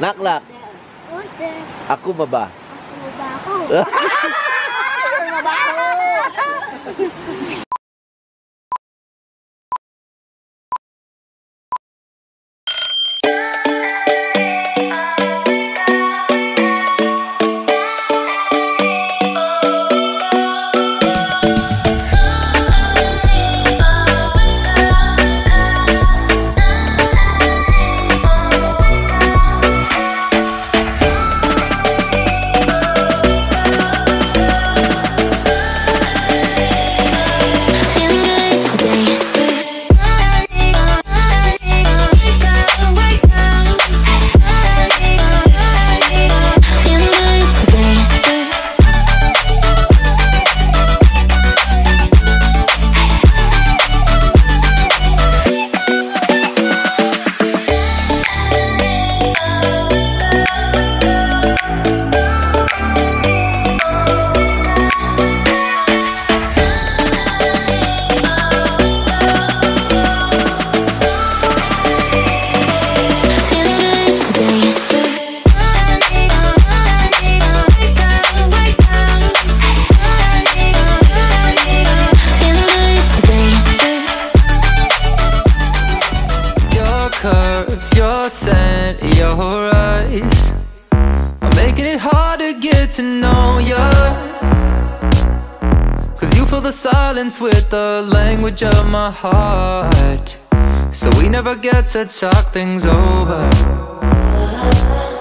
Knock. Who's there? Ako ba ba? Ako ba ako? Your scent, your eyes are making it hard to get to know you. Cause you fill the silence with the language of my heart. So we never get to talk things over.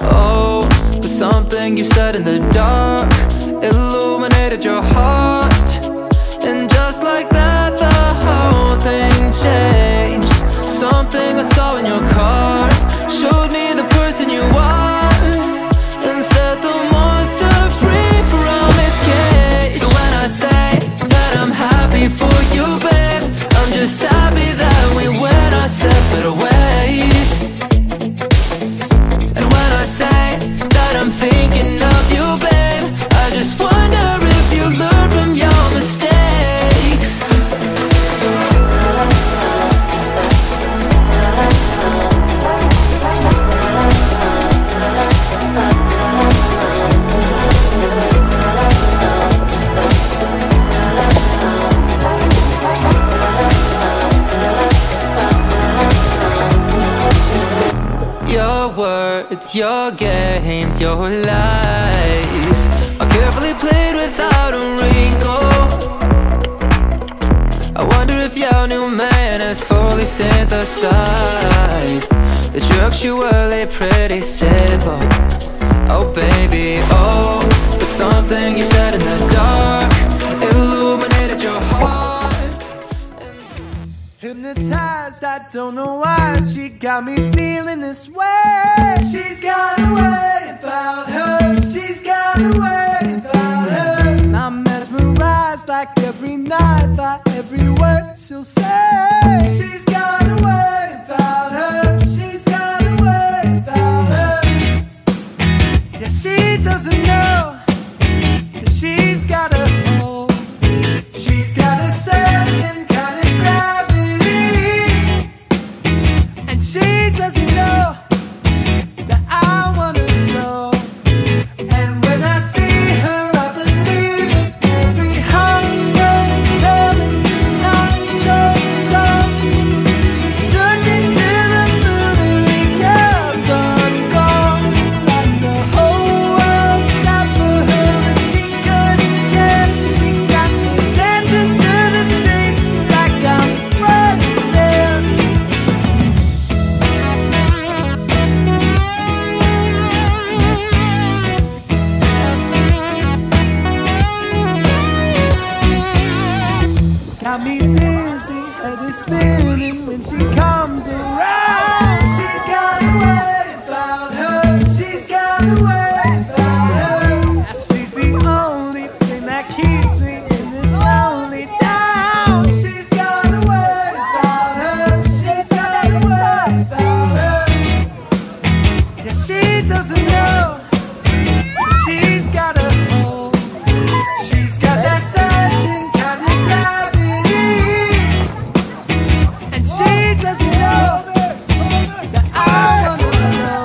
Oh, but something you said in the dark illuminated your heart. And just like that, the whole thing changed. Something I saw in your car showed me the person you are and set the monster free from its cage. So when I say that I'm happy for you, babe, I'm just happy that we went our separate ways. And when I say that I'm thinking of you, babe, I just wonder if you learn from your mistakes. Your words, your games, your lies are carefully played without a wrinkle. I wonder if your new man has fully synthesized that you're actually pretty simple. Oh baby, oh, but something you said in the dark illuminated your heart. Hypnotized, I don't know why she got me feeling this way. She's got a way about her. She's got a way about her. And I'm mesmerized like every night by every word she'll say. She's got a way about her. She's got a way about her. Yeah, she doesn't know that she's got a hold. She's got a certain kind of gravity. She doesn't know that I want her so. And when I see her, I believe in every hunger turning to nitro song. She took me to the moon and we kept on going. Like the whole world stopped for her and she couldn't get. She got me dancing through the streets like I'm Fred Astaire. Got me dizzy, head is spinning when she comes around. She's got a way about her. She's got a way about her. She's the only thing that keeps me in this lonely town. She's got a way about her. She's got a way about her. Yeah, she doesn't know that she's got a hold. She's got that certain kind of gravity. She doesn't know that I want her so.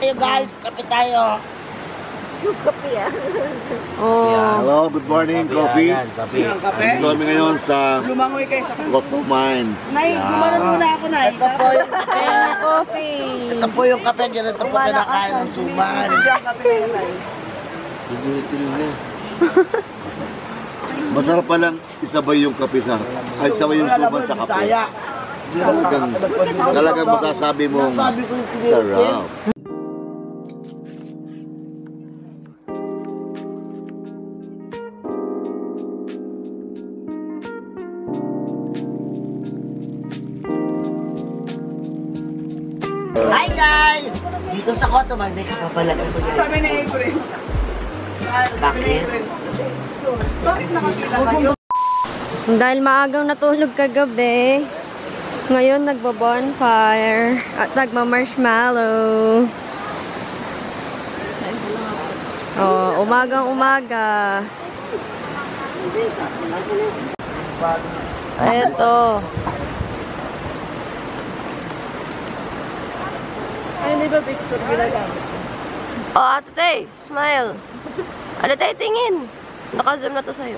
kayo guys, kape tayo. Hello, good morning, coffee. Sino ang kape? Ito kami ngayon sa Lumangoy kayo sa Cotto Mines. Nay, gumanon muna ako, Nay. Ito po yung Coffee. Ito po yung kape, ganito po kinakain ng suman. Masarap palang isabay yung kape sa, ay isabay yung suman sa kape. Talagang masasabi mong sarap. Hi guys! Dito sa Cotto Mines, may kapapalagan ko dyan. Sabi na April. Bakit? Dahil maagang natulog kagabi, ngayon nagbo-bonfire at nagma-marshmallow. Oh, umagang umaga. Eto. Ay, di ba picture ginagamit? Oh, ate Tay, smile. Ate Tay, tingin. Naka-zoom na to sa'yo.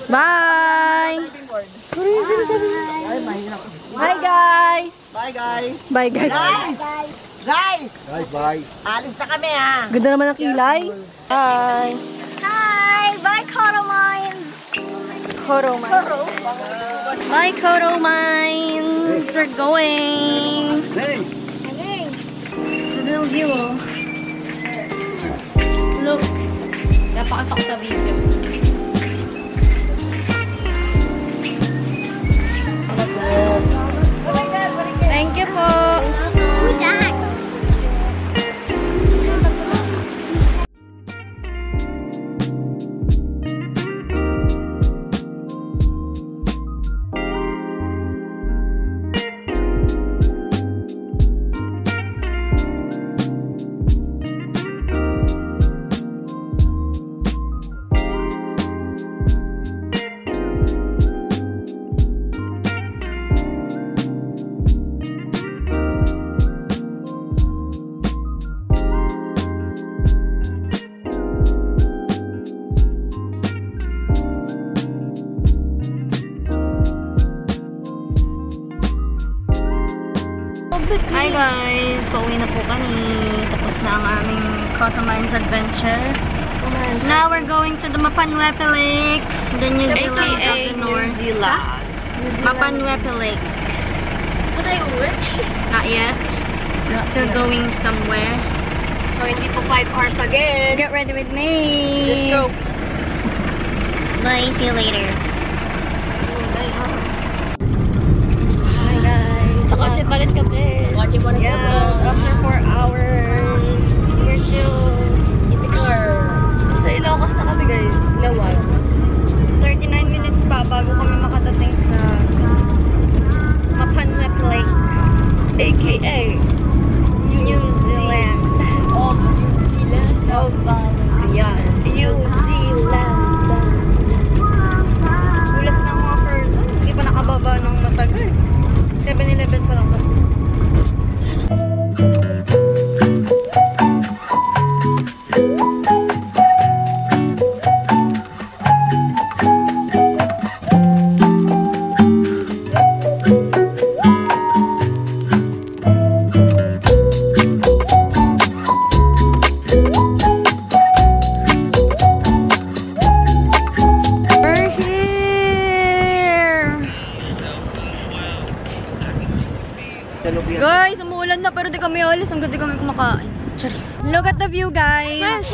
Bye! Bye guys! Bye guys! Bye guys! Guys! Guys, bye. Alis na kami ha! Ganda naman ang kilay. Bye! Hi! Bye, Cotto Mines! Cotto Mines. Bye, Cotto Mines! We're going! Hey! Ganda ng view, oh. Look. Napakatak sa video. Thank you po. Hi guys! Pauwi na po kami. Tapos na ang aming Cotto Mines adventure. Now we're going to the Mapanwepe Lake, the New Zealand of the North. Mapanwepe Lake. Not yet. We're still going somewhere. So, hindi po 5 hours again. Get ready with me! The strokes. Bye! See you later. Hi guys! Kasi pa rin kami. Yeah, after 4 hours, we're still in the car. Sa Ilocos na kami guys. Lawag. 39 minutes pa bago kami makadating sa Mapanwepe Lake, AKA New Zealand. New Zealand. Yes. New Zealand. Ulas ng mga person. Hindi pa nakababa ng matagal. 7-Eleven pa lang kami. Guys, umuulan na pero di kami alis hanggang di kami kumakain. Charis. Look at the view, guys.